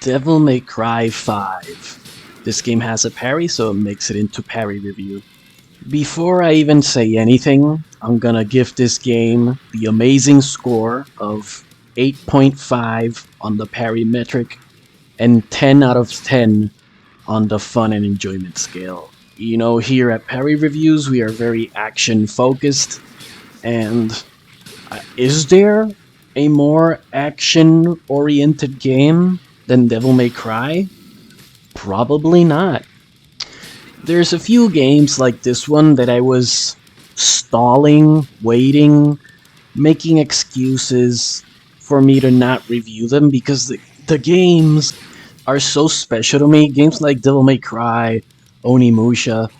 Devil May Cry 5. This game has a parry, so it makes it into parry review. Before I even say anything, I'm gonna give this game the amazing score of 8.5 on the parry metric and 10 out of 10 on the fun and enjoyment scale. You know, here at Parry Reviews, we are very action focused, and is there a more action oriented game than Devil May Cry? Probably not. There's a few games like this one that I was stalling, waiting, making excuses for me to not review them because the games are so special to me. Games like Devil May Cry, Onimusha,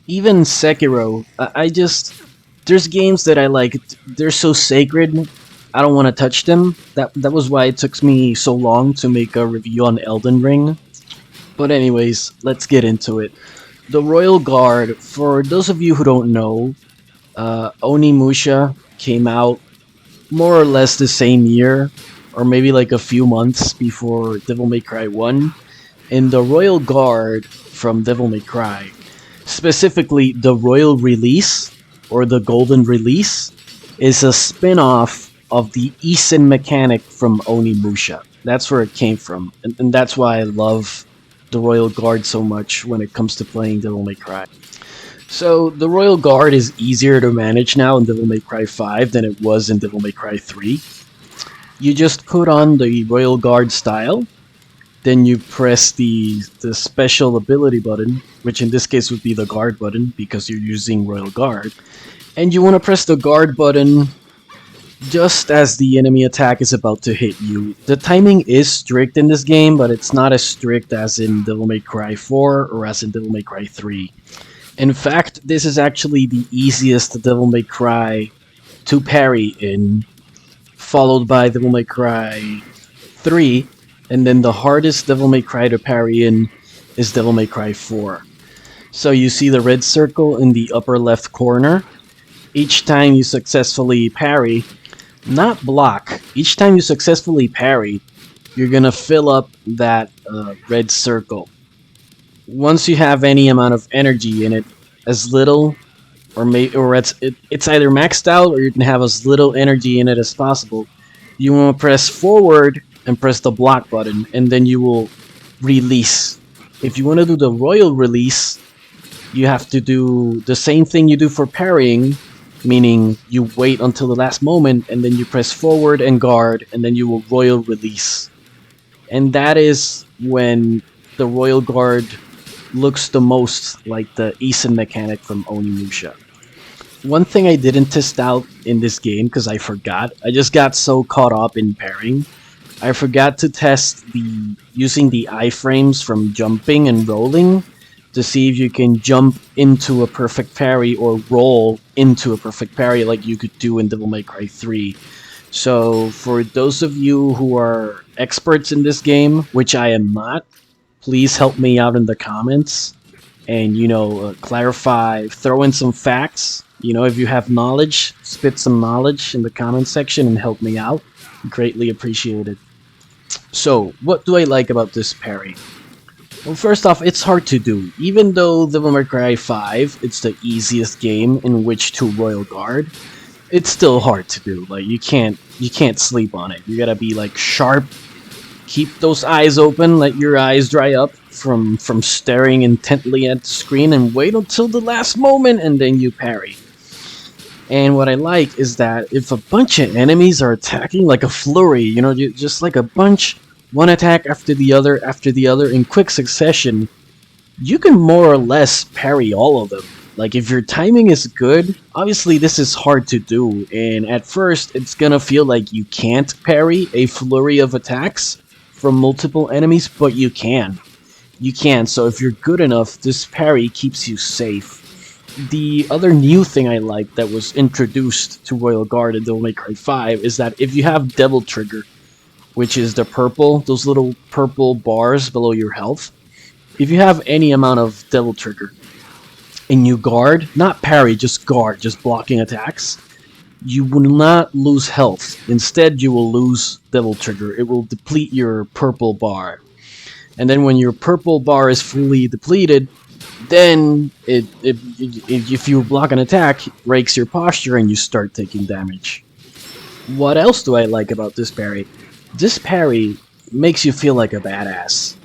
even Sekiro. I just there's games that I like. They're so sacred. I don't want to touch them. That was why it took me so long to make a review on Elden Ring. But anyways, let's get into it. The Royal Guard, for those of you who don't know, Onimusha came out more or less the same year, or maybe like a few months before Devil May Cry 1. And the Royal Guard from Devil May Cry, specifically the Royal Release, or the Golden Release, is a spin-off of the Isen mechanic from Onimusha. That's where it came from, and that's why I love the Royal Guard so much when it comes to playing Devil May Cry. So, the Royal Guard is easier to manage now in Devil May Cry 5 than it was in Devil May Cry 3. You just put on the Royal Guard style, then you press the special ability button, which in this case would be the guard button because you're using Royal Guard. And you want to press the guard button just as the enemy attack is about to hit you. The timing is strict in this game, but it's not as strict as in Devil May Cry 4 or as in Devil May Cry 3. In fact, this is actually the easiest Devil May Cry to parry in, followed by Devil May Cry 3, and then the hardest Devil May Cry to parry in is Devil May Cry 4. So you see the red circle in the upper left corner. Each time you successfully parry, not block, each time you successfully parry, you're gonna fill up that red circle. Once you have any amount of energy in it, as little, it's either maxed out or you can have as little energy in it as possible. You want to press forward and press the block button, and then you will release. If you want to do the Royal Release, you have to do the same thing you do for parrying, meaning you wait until the last moment and then you press forward and guard and then you will Royal Release. And that is when the Royal Guard looks the most like the Isen mechanic from Onimusha. One thing I didn't test out in this game because I forgot, I just got so caught up in parrying, I forgot to test using the iframes from jumping and rolling to see if you can jump into a perfect parry or roll into a perfect parry like you could do in Devil May Cry 3. So for those of you who are experts in this game, which I am not, please help me out in the comments and, clarify, throw in some facts. If you have knowledge, spit some knowledge in the comment section and help me out. Greatly appreciated. So, what do I like about this parry? Well, first off, it's hard to do. Even though Devil May Cry 5, it's the easiest game in which to Royal Guard, it's still hard to do. Like, you can't sleep on it. You gotta be, sharp. Keep those eyes open, let your eyes dry up from staring intently at the screen, and wait until the last moment, and then you parry. And what I like is that if a bunch of enemies are attacking like a flurry, just like a bunch, one attack after the other in quick succession, you can more or less parry all of them. Like, if your timing is good, obviously this is hard to do, and at first it's gonna feel like you can't parry a flurry of attacks from multiple enemies, but you can. You can, so if you're good enough, this parry keeps you safe. The other new thing I like that was introduced to Royal Guard in Devil May Cry 5 is that if you have Devil Trigger, which is those little purple bars below your health, if you have any amount of Devil Trigger and you guard, not parry, just guard, just blocking attacks, you will not lose health. Instead, you will lose Devil Trigger. It will deplete your purple bar. And then when your purple bar is fully depleted, then if you block an attack, it breaks your posture and you start taking damage. What else do I like about this parry? This parry makes you feel like a badass.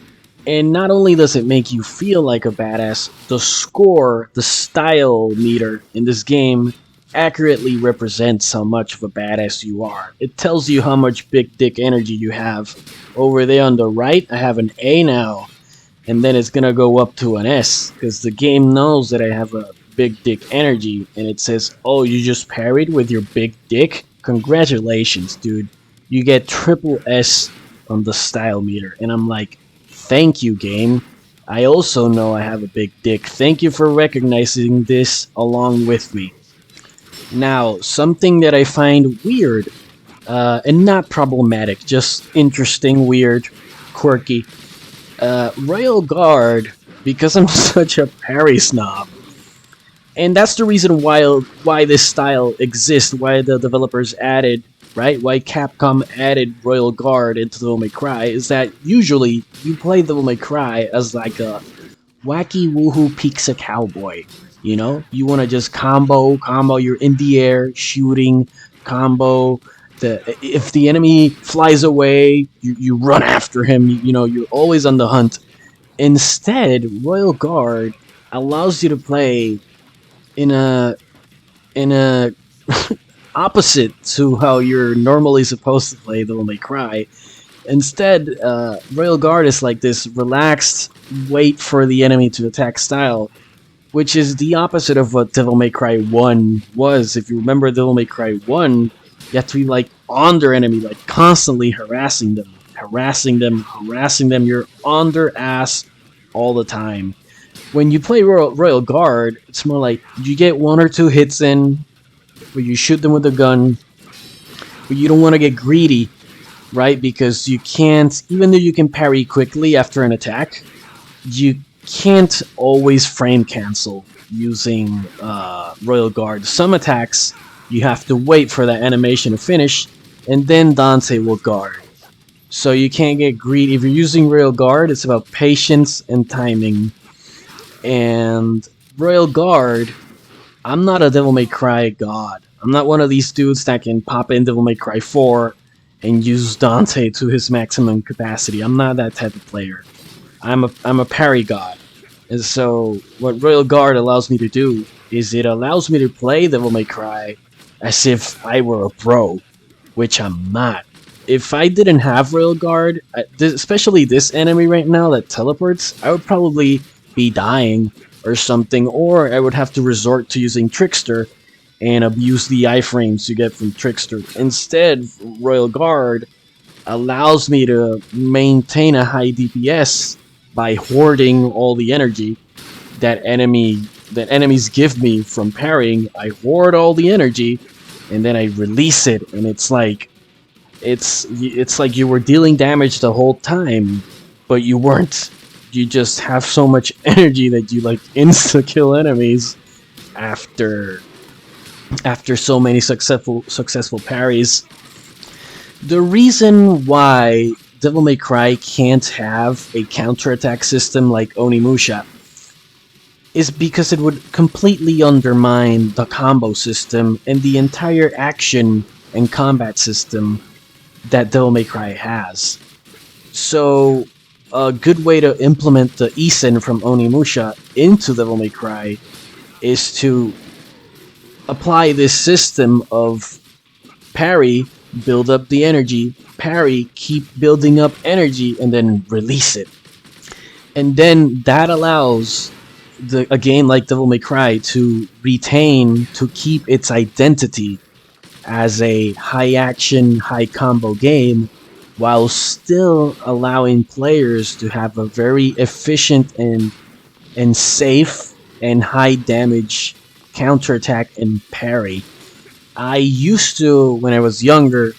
And not only does it make you feel like a badass, the score, the style meter in this game accurately represents how much of a badass you are. It tells you how much big dick energy you have. Over there on the right, I have an A now, and then it's gonna go up to an S, because the game knows that I have a big dick energy, and it says, oh, you just parried with your big dick? Congratulations, dude. You get triple S on the style meter, and I'm like, thank you, game. I also know I have a big dick. Thank you for recognizing this along with me. Now, something that I find weird, and not problematic, just interesting, weird, quirky. Royal Guard, because I'm such a parry snob, and that's the reason why this style exists, why the developers added, right? Why Capcom added Royal Guard into Devil May Cry, is that usually you play Devil May Cry as like a wacky woohoo pizza cowboy. You know, you want to just combo, you're in the air, shooting, combo. If the enemy flies away, you run after him, you know, you're always on the hunt. Instead, Royal Guard allows you to play in a opposite to how you're normally supposed to play Devil May Cry. Instead, Royal Guard is like this relaxed, wait for the enemy to attack style, which is the opposite of what Devil May Cry 1 was. If you remember Devil May Cry 1, you have to be like on their enemy, like constantly harassing them. You're on their ass all the time. When you play Royal Guard, it's more like you get one or two hits in, where you shoot them with a gun, but you don't want to get greedy, right? Because you can't, even though you can parry quickly after an attack, you can't always frame cancel using Royal Guard. Some attacks, you have to wait for that animation to finish, and then Dante will guard. So you can't get greedy. If you're using Royal Guard, it's about patience and timing. And Royal Guard, I'm not a Devil May Cry god. I'm not one of these dudes that can pop in Devil May Cry 4 and use Dante to his maximum capacity. I'm not that type of player. I'm a parry god. And so what Royal Guard allows me to do is it allows me to play Devil May Cry as if I were a pro, which I'm not. If I didn't have Royal Guard, especially this enemy right now that teleports, I would probably be dying or something, or I would have to resort to using Trickster and abuse the iframes you get from Trickster. Instead, Royal Guard allows me to maintain a high DPS by hoarding all the energy that enemies give me from parrying. I hoard all the energy, and then I release it, and it's like you were dealing damage the whole time, but you weren't. You just have so much energy that you like insta-kill enemies after so many successful parries. The reason why Devil May Cry can't have a counterattack system like Onimusha is because it would completely undermine the combo system and the entire action and combat system that Devil May Cry has. So a good way to implement the Isen from Onimusha into Devil May Cry is to apply this system of parry, build up the energy, parry, keep building up energy, and then release it. And then that allows a game like Devil May Cry to keep its identity as a high action, high combo game, while still allowing players to have a very efficient and safe and high damage counterattack and parry. I used to, when I was younger,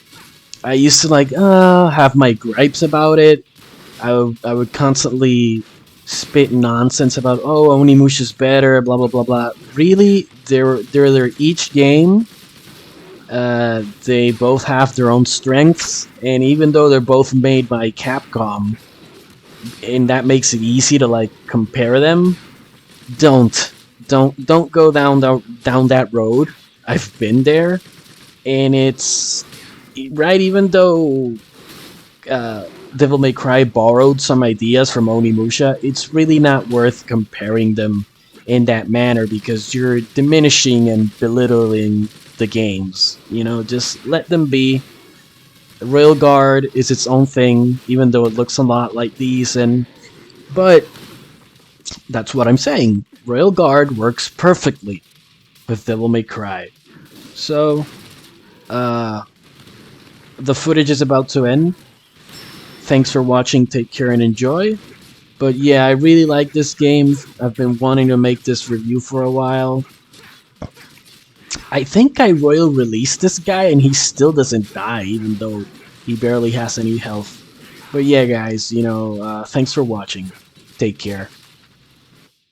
I used to like have my gripes about it. I would constantly spit nonsense about, oh, Onimusha's better, blah blah blah blah. Really, they're each game. They both have their own strengths, and even though they're both made by Capcom, and that makes it easy to like compare them. Don't don't go down that road. I've been there, and it's right. Even though uh, Devil May Cry borrowed some ideas from Onimusha, it's really not worth comparing them in that manner because you're diminishing and belittling the games. You know, just let them be. Royal Guard is its own thing, even though it looks a lot like these, and but that's what I'm saying. Royal Guard works perfectly with Devil May Cry. So, uh, the footage is about to end. Thanks for watching, take care and enjoy. But yeah, I really like this game. I've been wanting to make this review for a while. I think I royal released this guy and he still doesn't die, even though he barely has any health. But yeah, guys, thanks for watching. Take care.